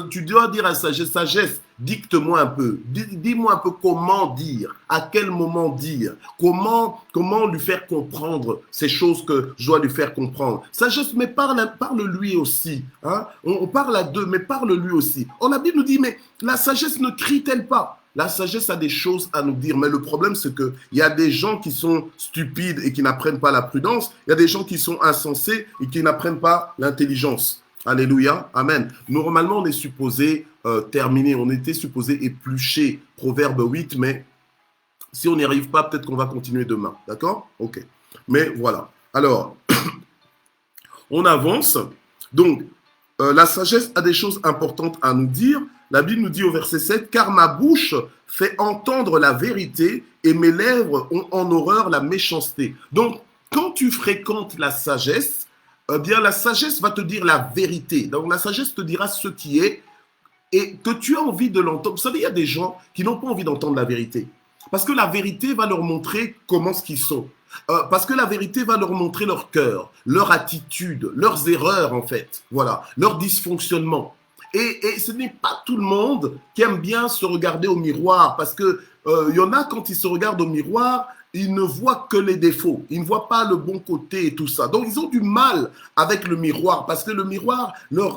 Tu dois dire à la sagesse, dicte-moi un peu, dis-moi un peu comment dire, à quel moment dire, comment lui faire comprendre ces choses que je dois lui faire comprendre. Sagesse, mais parle-lui aussi. Hein? On parle à deux, mais parle-lui aussi. La Bible nous dit, mais la sagesse ne crie-t-elle pas? La sagesse a des choses à nous dire, mais le problème c'est qu'il y a des gens qui sont stupides et qui n'apprennent pas la prudence, il y a des gens qui sont insensés et qui n'apprennent pas l'intelligence. Alléluia, amen. Normalement, on est supposé terminer, on était supposé éplucher Proverbe 8, mais si on n'y arrive pas, peut-être qu'on va continuer demain. D'accord? Ok. Mais voilà. Alors, on avance. Donc, la sagesse a des choses importantes à nous dire. La Bible nous dit au verset 7, « Car ma bouche fait entendre la vérité et mes lèvres ont en horreur la méchanceté. » Donc, quand tu fréquentes la sagesse, eh bien, la sagesse va te dire la vérité. Donc, la sagesse te dira ce qui est et que tu as envie de l'entendre. Vous savez, il y a des gens qui n'ont pas envie d'entendre la vérité. Parce que la vérité va leur montrer comment ce qu'ils sont. Parce que la vérité va leur montrer leur cœur, leur attitude, leurs erreurs en fait, voilà, leur dysfonctionnement. Et ce n'est pas tout le monde qui aime bien se regarder au miroir, parce que y en a quand ils se regardent au miroir, ils ne voient que les défauts, ils ne voient pas le bon côté et tout ça. Donc ils ont du mal avec le miroir, parce que le miroir leur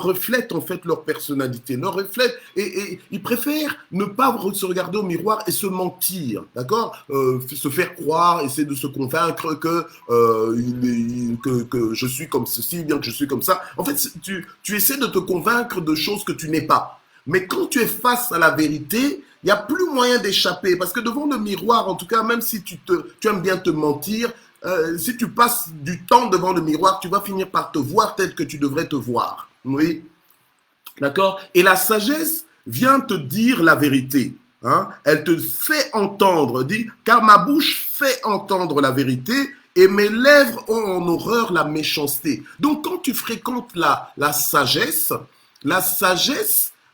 reflète en fait leur personnalité, leur reflète, et ils préfèrent ne pas se regarder au miroir et se mentir, d'accord, se faire croire, essayer de se convaincre que je suis comme ceci, bien que je suis comme ça. En fait, tu essaies de te convaincre de choses que tu n'es pas. Mais quand tu es face à la vérité, il n'y a plus moyen d'échapper. Parce que devant le miroir, en tout cas, même si tu aimes bien te mentir, si tu passes du temps devant le miroir, tu vas finir par te voir tel que tu devrais te voir. Oui, d'accord. Et la sagesse vient te dire la vérité. Hein? Elle te fait entendre, dit, car ma bouche fait entendre la vérité et mes lèvres ont en horreur la méchanceté. Donc quand tu fréquentes la sagesse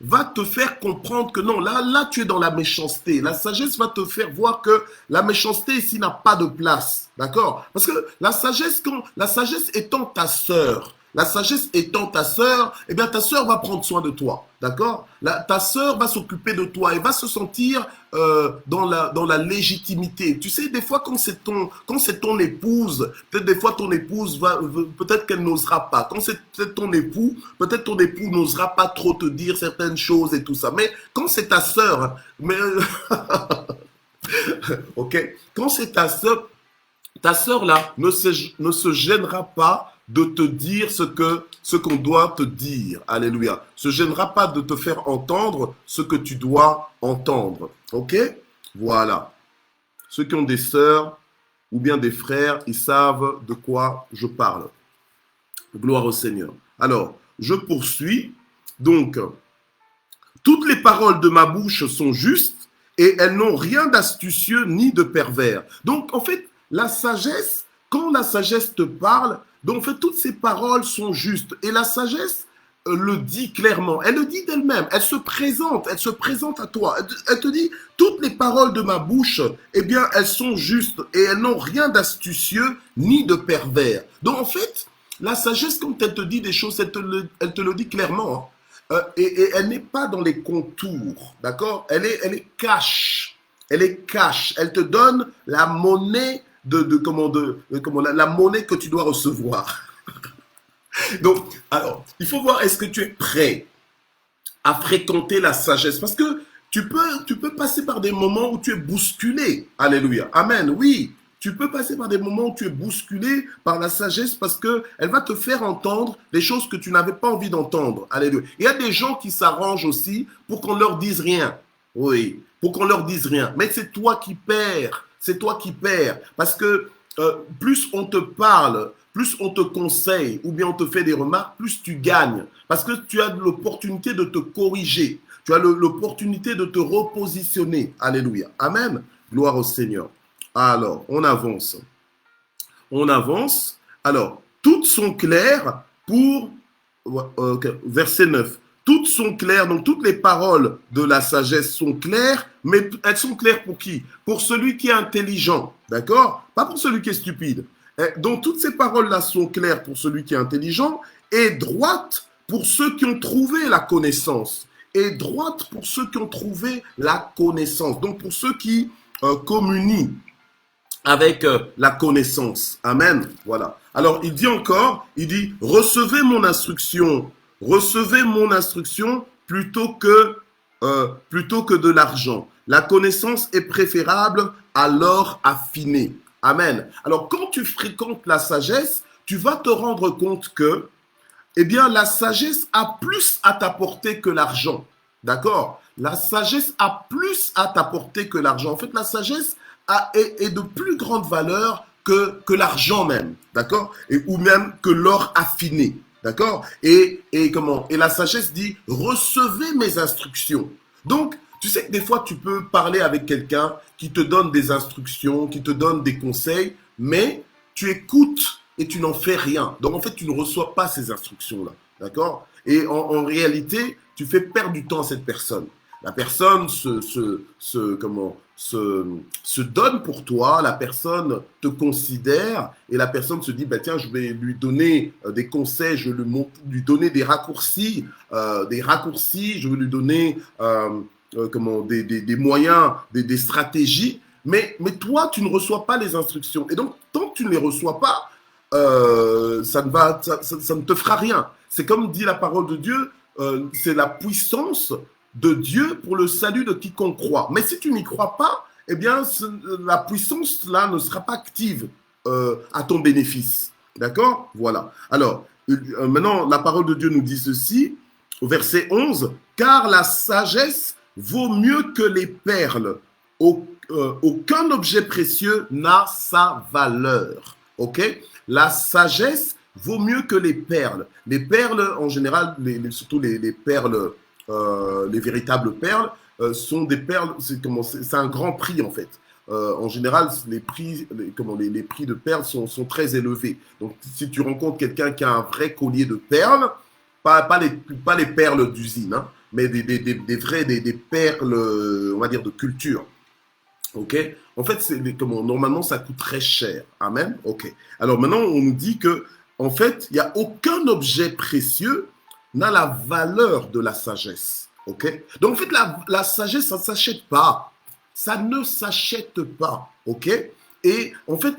va te faire comprendre que non, là tu es dans la méchanceté. La sagesse va te faire voir que la méchanceté ici n'a pas de place. D'accord? Parce que la sagesse étant ta sœur, eh bien ta sœur va prendre soin de toi. D'accord? Ta sœur va s'occuper de toi et va se sentir dans la légitimité. Tu sais, des fois, quand c'est ton épouse, peut-être des fois ton épouse peut-être qu'elle n'osera pas. Quand c'est peut-être ton époux n'osera pas trop te dire certaines choses et tout ça. Mais quand c'est ta sœur, hein, ok, quand c'est ta sœur là ne se gênera pas de te dire ce qu'on doit te dire. Alléluia. Se gênera pas de te faire entendre ce que tu dois entendre. Ok? Voilà. Ceux qui ont des sœurs ou bien des frères, ils savent de quoi je parle. Gloire au Seigneur. Alors, je poursuis. Donc, toutes les paroles de ma bouche sont justes et elles n'ont rien d'astucieux ni de pervers. Donc, en fait, la sagesse, quand la sagesse te parle, donc en fait, toutes ces paroles sont justes. Et la sagesse le dit clairement. Elle le dit d'elle-même. Elle se présente à toi. Elle te dit, toutes les paroles de ma bouche, eh bien, elles sont justes et elles n'ont rien d'astucieux ni de pervers. Donc en fait, la sagesse, quand elle te dit des choses, elle te le dit clairement. Hein. Et elle n'est pas dans les contours, d'accord? Elle est cash. Elle est cash. Elle te donne la monnaie la monnaie que tu dois recevoir. Donc, alors, il faut voir, est-ce que tu es prêt à fréquenter la sagesse? Parce que tu peux passer par des moments où tu es bousculé. Alléluia. Amen. Oui, tu peux passer par des moments où tu es bousculé par la sagesse parce qu'elle va te faire entendre des choses que tu n'avais pas envie d'entendre. Alléluia. Il y a des gens qui s'arrangent aussi pour qu'on leur dise rien. Oui, pour qu'on leur dise rien. Mais c'est toi qui perds. C'est toi qui perds. Parce que plus on te parle, plus on te conseille ou bien on te fait des remarques, plus tu gagnes. Parce que tu as l'opportunité de te corriger. Tu as l'opportunité de te repositionner. Alléluia. Amen. Gloire au Seigneur. Alors, on avance. On avance. Alors, toutes sont claires pour... verset 9. Toutes sont claires, donc toutes les paroles de la sagesse sont claires, mais elles sont claires pour qui? Pour celui qui est intelligent, d'accord? Pas pour celui qui est stupide. Donc toutes ces paroles-là sont claires pour celui qui est intelligent et droites pour ceux qui ont trouvé la connaissance. Et droites pour ceux qui ont trouvé la connaissance. Donc pour ceux qui communient avec la connaissance. Amen. Voilà. Alors il dit encore, recevez mon instruction plutôt que de l'argent. La connaissance est préférable à l'or affiné. Amen. Alors, quand tu fréquentes la sagesse, tu vas te rendre compte que, eh bien, la sagesse a plus à t'apporter que l'argent. D'accord? La sagesse a plus à t'apporter que l'argent. En fait, la sagesse est de plus grande valeur que l'argent même. D'accord? Ou même que l'or affiné. D'accord? Et la sagesse dit, recevez mes instructions. Donc, tu sais que des fois, tu peux parler avec quelqu'un qui te donne des instructions, qui te donne des conseils, mais tu écoutes et tu n'en fais rien. Donc, en fait, tu ne reçois pas ces instructions-là. D'accord? Et en réalité, tu fais perdre du temps à cette personne. La personne se donne pour toi, la personne te considère et la personne se dit, bah, tiens, je vais lui donner des conseils, je vais lui donner des raccourcis, je vais lui donner des moyens, des stratégies, mais toi, tu ne reçois pas les instructions. Et donc, tant que tu ne les reçois pas, ça ne te fera rien. C'est comme dit la parole de Dieu, c'est la puissance de Dieu pour le salut de quiconque croit. Mais si tu n'y crois pas, eh bien, la puissance là ne sera pas active à ton bénéfice. D'accord? Voilà. Alors, maintenant, la parole de Dieu nous dit ceci, au verset 11, « Car la sagesse vaut mieux que les perles. Aucun objet précieux n'a sa valeur. » Ok? La sagesse vaut mieux que les perles. Les perles, en général, surtout les perles, les véritables perles, sont des perles, c'est un grand prix en fait. En général, les prix de perles sont très élevés. Donc, si tu rencontres quelqu'un qui a un vrai collier de perles, pas les perles d'usine, hein, mais des perles, on va dire, de culture. Ok? En fait, normalement, ça coûte très cher. Amen? Ok. Alors maintenant, on nous dit que, en fait, il n'y a aucun objet précieux n'a la valeur de la sagesse. Ok? Donc, en fait, la sagesse, ça ne s'achète pas. Ça ne s'achète pas. Ok? Et en fait,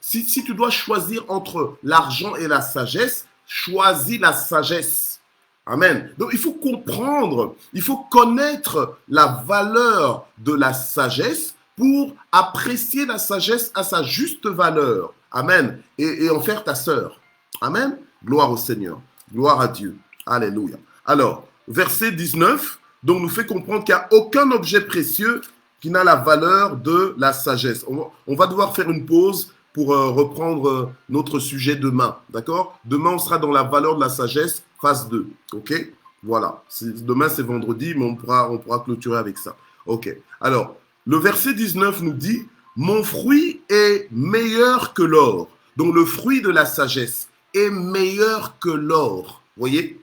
si tu dois choisir entre l'argent et la sagesse, choisis la sagesse. Amen. Donc, il faut comprendre, il faut connaître la valeur de la sagesse pour apprécier la sagesse à sa juste valeur. Amen. Et en faire ta sœur. Amen. Gloire au Seigneur. Gloire à Dieu. Alléluia. Alors, verset 19, donc nous fait comprendre qu'il n'y a aucun objet précieux qui n'a la valeur de la sagesse. On va devoir faire une pause pour reprendre notre sujet demain. D'accord? Demain, on sera dans la valeur de la sagesse, phase 2. OK? Voilà. Demain, c'est vendredi, mais on pourra clôturer avec ça. OK. Alors, le verset 19 nous dit « Mon fruit est meilleur que l'or. » Donc, le fruit de la sagesse est meilleur que l'or. Vous voyez?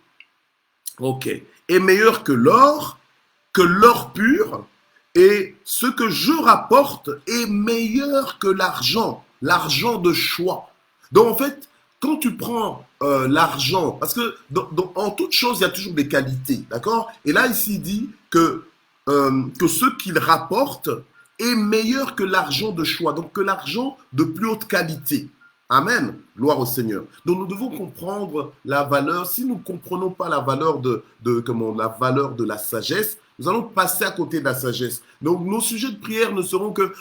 Ok. Est meilleur que l'or pur, et ce que je rapporte est meilleur que l'argent de choix. Donc en fait, quand tu prends l'argent, parce que en toute chose, il y a toujours des qualités, d'accord? Et là, ici, il dit que ce qu'il rapporte est meilleur que l'argent de choix, donc que l'argent de plus haute qualité. Amen. Gloire au Seigneur. Donc nous devons comprendre la valeur. Si nous ne comprenons pas la valeur la valeur de la sagesse, nous allons passer à côté de la sagesse. Donc nos sujets de prière ne seront que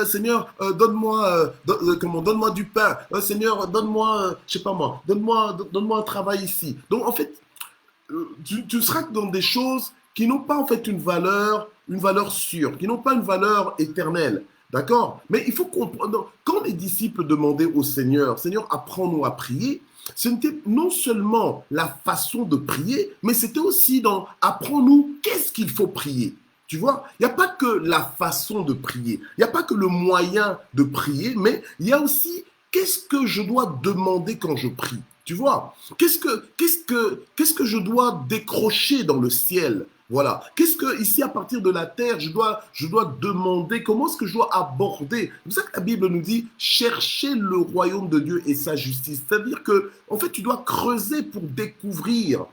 Seigneur, donne-moi du pain. Seigneur, donne-moi, je sais pas moi, donne-moi un travail ici. Donc en fait, tu seras dans des choses qui n'ont pas en fait une valeur sûre, qui n'ont pas une valeur éternelle. D'accord? Mais il faut comprendre, quand les disciples demandaient au Seigneur, Seigneur, apprends-nous à prier, ce n'était non seulement la façon de prier, mais c'était aussi dans apprends-nous qu'est-ce qu'il faut prier. Tu vois, il n'y a pas que la façon de prier, il n'y a pas que le moyen de prier, mais il y a aussi qu'est-ce que je dois demander quand je prie. Tu vois, qu'est-ce que je dois décrocher dans le ciel? Voilà. Qu'est-ce que, ici, à partir de la terre, je dois demander, comment est-ce que je dois aborder? C'est pour ça que la Bible nous dit, cherchez le royaume de Dieu et sa justice. C'est-à-dire que, en fait, tu dois creuser pour découvrir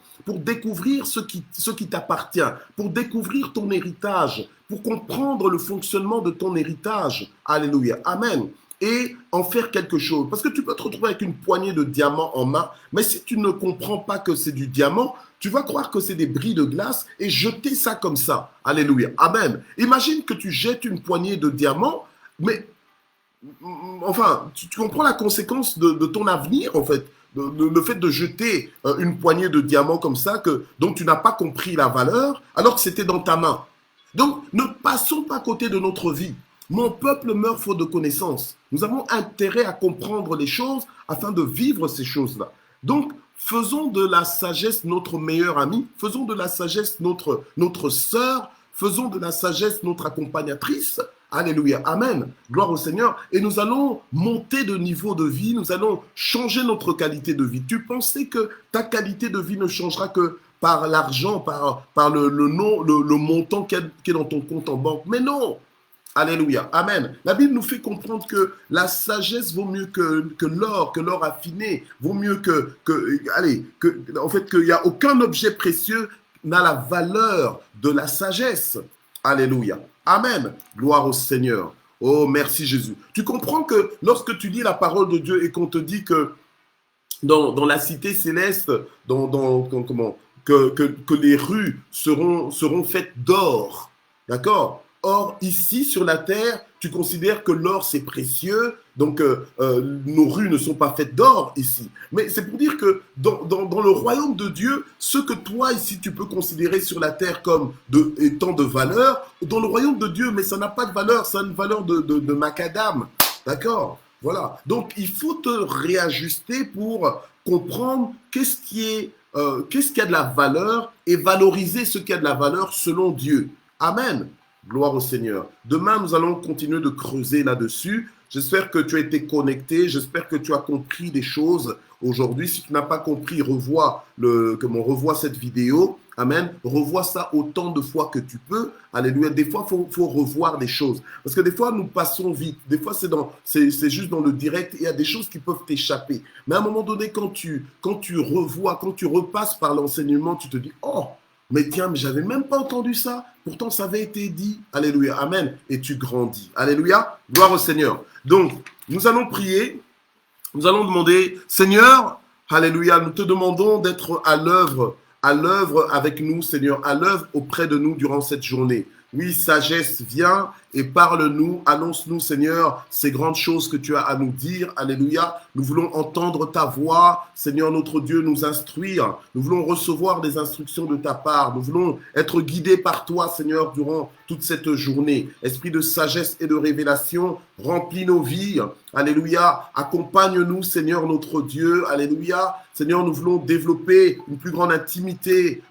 ce qui t'appartient, pour découvrir ton héritage, pour comprendre le fonctionnement de ton héritage. Alléluia. Amen. Et en faire quelque chose. Parce que tu peux te retrouver avec une poignée de diamants en main, mais si tu ne comprends pas que c'est du diamant, tu vas croire que c'est des bris de glace et jeter ça comme ça. Alléluia. Amen. Imagine que tu jettes une poignée de diamants, mais enfin, tu comprends la conséquence de ton avenir, en fait. Le fait de jeter une poignée de diamants comme ça, dont tu n'as pas compris la valeur, alors que c'était dans ta main. Donc, ne passons pas à côté de notre vie. Mon peuple meurt faute de connaissance. Nous avons intérêt à comprendre les choses afin de vivre ces choses-là. Donc, faisons de la sagesse notre meilleur ami, faisons de la sagesse notre sœur, faisons de la sagesse notre accompagnatrice. Alléluia. Amen. Gloire au Seigneur. Et nous allons monter de niveau de vie. Nous allons changer notre qualité de vie. Tu pensais que ta qualité de vie ne changera que par l'argent, par le montant qui est dans ton compte en banque. Mais non. Alléluia. Amen. La Bible nous fait comprendre que la sagesse vaut mieux que l'or affiné, vaut mieux en fait, qu'il n'y a aucun objet précieux n'a la valeur de la sagesse. Alléluia. Amen. Gloire au Seigneur. Oh, merci Jésus. Tu comprends que lorsque tu lis la parole de Dieu et qu'on te dit que dans la cité céleste, que les rues seront faites d'or, d'accord? Or, ici, sur la terre, tu considères que l'or, c'est précieux, donc nos rues ne sont pas faites d'or ici. Mais c'est pour dire que dans le royaume de Dieu, ce que toi, ici, tu peux considérer sur la terre comme étant de valeur, dans le royaume de Dieu, mais ça n'a pas de valeur, ça a une valeur de macadam, d'accord? Voilà. Donc, il faut te réajuster pour comprendre qu'est-ce qui a de la valeur et valoriser ce qui a de la valeur selon Dieu. Amen. Gloire au Seigneur. Demain, nous allons continuer de creuser là-dessus. J'espère que tu as été connecté. J'espère que tu as compris des choses aujourd'hui. Si tu n'as pas compris, revois cette vidéo. Amen. Revois ça autant de fois que tu peux. Alléluia. Des fois, faut revoir des choses. Parce que des fois, nous passons vite. Des fois, c'est juste dans le direct. Il y a des choses qui peuvent t'échapper. Mais à un moment donné, quand tu revois, quand tu repasses par l'enseignement, tu te dis, oh, mais tiens, mais j'avais même pas entendu ça. Pourtant, ça avait été dit. Alléluia. Amen. Et tu grandis. Alléluia. Gloire au Seigneur. Donc, nous allons prier. Nous allons demander, Seigneur, alléluia, nous te demandons d'être à l'œuvre avec nous, Seigneur, à l'œuvre auprès de nous durant cette journée. Oui, sagesse, viens et parle-nous, annonce-nous, Seigneur, ces grandes choses que tu as à nous dire. Alléluia. Nous voulons entendre ta voix, Seigneur notre Dieu, nous instruire. Nous voulons recevoir des instructions de ta part. Nous voulons être guidés par toi, Seigneur, durant toute cette journée. Esprit de sagesse et de révélation, remplis nos vies. Alléluia. Accompagne-nous, Seigneur notre Dieu. Alléluia. Seigneur, nous voulons développer une plus grande intimité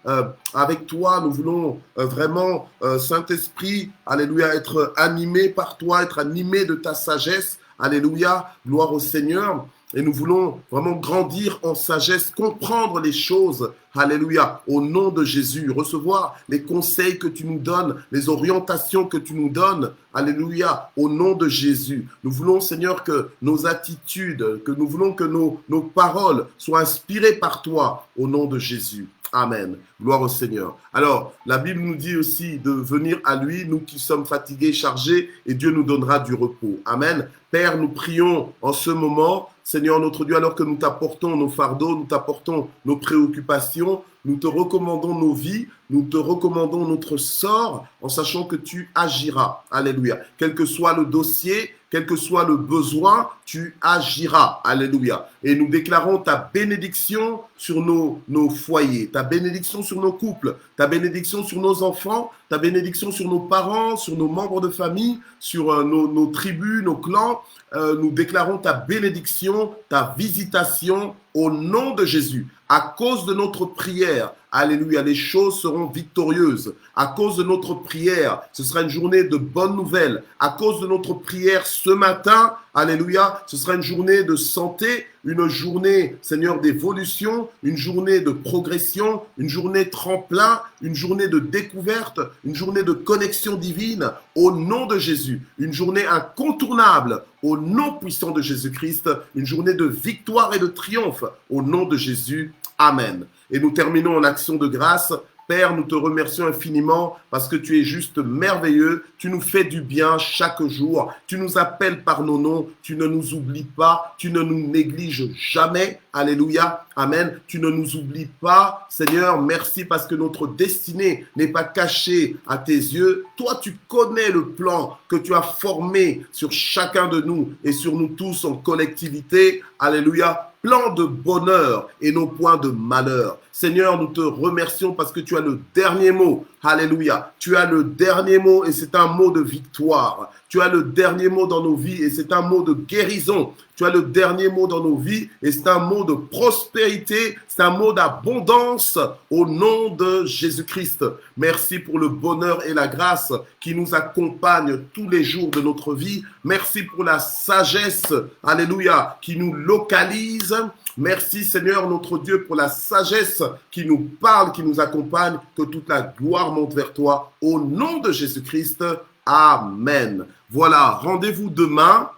avec toi. Nous voulons vraiment, Saint-Esprit, alléluia, être animé par toi, être animé de ta sagesse. Alléluia, gloire au Seigneur. Et nous voulons vraiment grandir en sagesse, comprendre les choses. Alléluia, au nom de Jésus, recevoir les conseils que tu nous donnes, les orientations que tu nous donnes. Alléluia, au nom de Jésus. Nous voulons, Seigneur, que nos attitudes, nous voulons que nos paroles soient inspirées par toi, au nom de Jésus. Amen. Gloire au Seigneur. Alors, la Bible nous dit aussi de venir à lui, nous qui sommes fatigués, chargés, et Dieu nous donnera du repos. Amen. Père, nous prions en ce moment, Seigneur notre Dieu, alors que nous t'apportons nos fardeaux, nous t'apportons nos préoccupations, nous te recommandons nos vies, nous te recommandons notre sort, en sachant que tu agiras. Alléluia. Quel que soit le dossier, quel que soit le besoin, tu agiras. Alléluia. Et nous déclarons ta bénédiction sur nos foyers, ta bénédiction sur nos couples, ta bénédiction sur nos enfants, ta bénédiction sur nos parents, sur nos membres de famille, sur nos tribus, nos clans. Nous déclarons ta bénédiction, ta visitation au nom de Jésus. À cause de notre prière, alléluia, les choses seront victorieuses. À cause de notre prière, ce sera une journée de bonnes nouvelles. À cause de notre prière ce matin, alléluia, ce sera une journée de santé, une journée, Seigneur, d'évolution, une journée de progression, une journée tremplin, une journée de découverte, une journée de connexion divine au nom de Jésus. Une journée incontournable au nom puissant de Jésus-Christ. Une journée de victoire et de triomphe au nom de Jésus. Amen. Et nous terminons en action de grâce. Père, nous te remercions infiniment parce que tu es juste merveilleux. Tu nous fais du bien chaque jour. Tu nous appelles par nos noms. Tu ne nous oublies pas. Tu ne nous négliges jamais. Alléluia. Amen. Tu ne nous oublies pas. Seigneur, merci parce que notre destinée n'est pas cachée à tes yeux. Toi, tu connais le plan que tu as formé sur chacun de nous et sur nous tous en collectivité. Alléluia. Plan de bonheur et non point de malheur. Seigneur, nous te remercions parce que tu as le dernier mot. Alléluia. Tu as le dernier mot et c'est un mot de victoire. Tu as le dernier mot dans nos vies et c'est un mot de guérison. Tu as le dernier mot dans nos vies et c'est un mot de prospérité, c'est un mot d'abondance au nom de Jésus-Christ. Merci pour le bonheur et la grâce qui nous accompagnent tous les jours de notre vie. Merci pour la sagesse, alléluia, qui nous localise. Merci Seigneur notre Dieu pour la sagesse qui nous parle, qui nous accompagne. Que toute la gloire monte vers toi au nom de Jésus-Christ. Amen. Voilà, rendez-vous demain.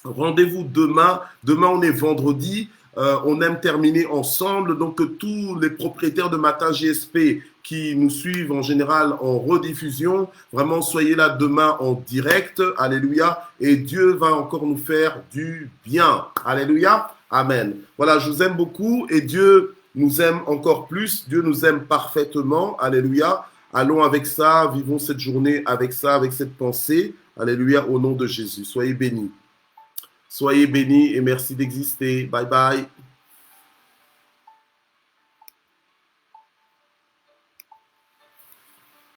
Rendez-vous demain. Demain, on est vendredi. On aime terminer ensemble. Donc, tous les propriétaires de Matin JSP qui nous suivent en général en rediffusion, vraiment, soyez là demain en direct. Alléluia. Et Dieu va encore nous faire du bien. Alléluia. Amen. Voilà, je vous aime beaucoup et Dieu nous aime encore plus. Dieu nous aime parfaitement. Alléluia. Allons avec ça, vivons cette journée avec ça, avec cette pensée. Alléluia, au nom de Jésus. Soyez bénis. Soyez bénis et merci d'exister. Bye bye.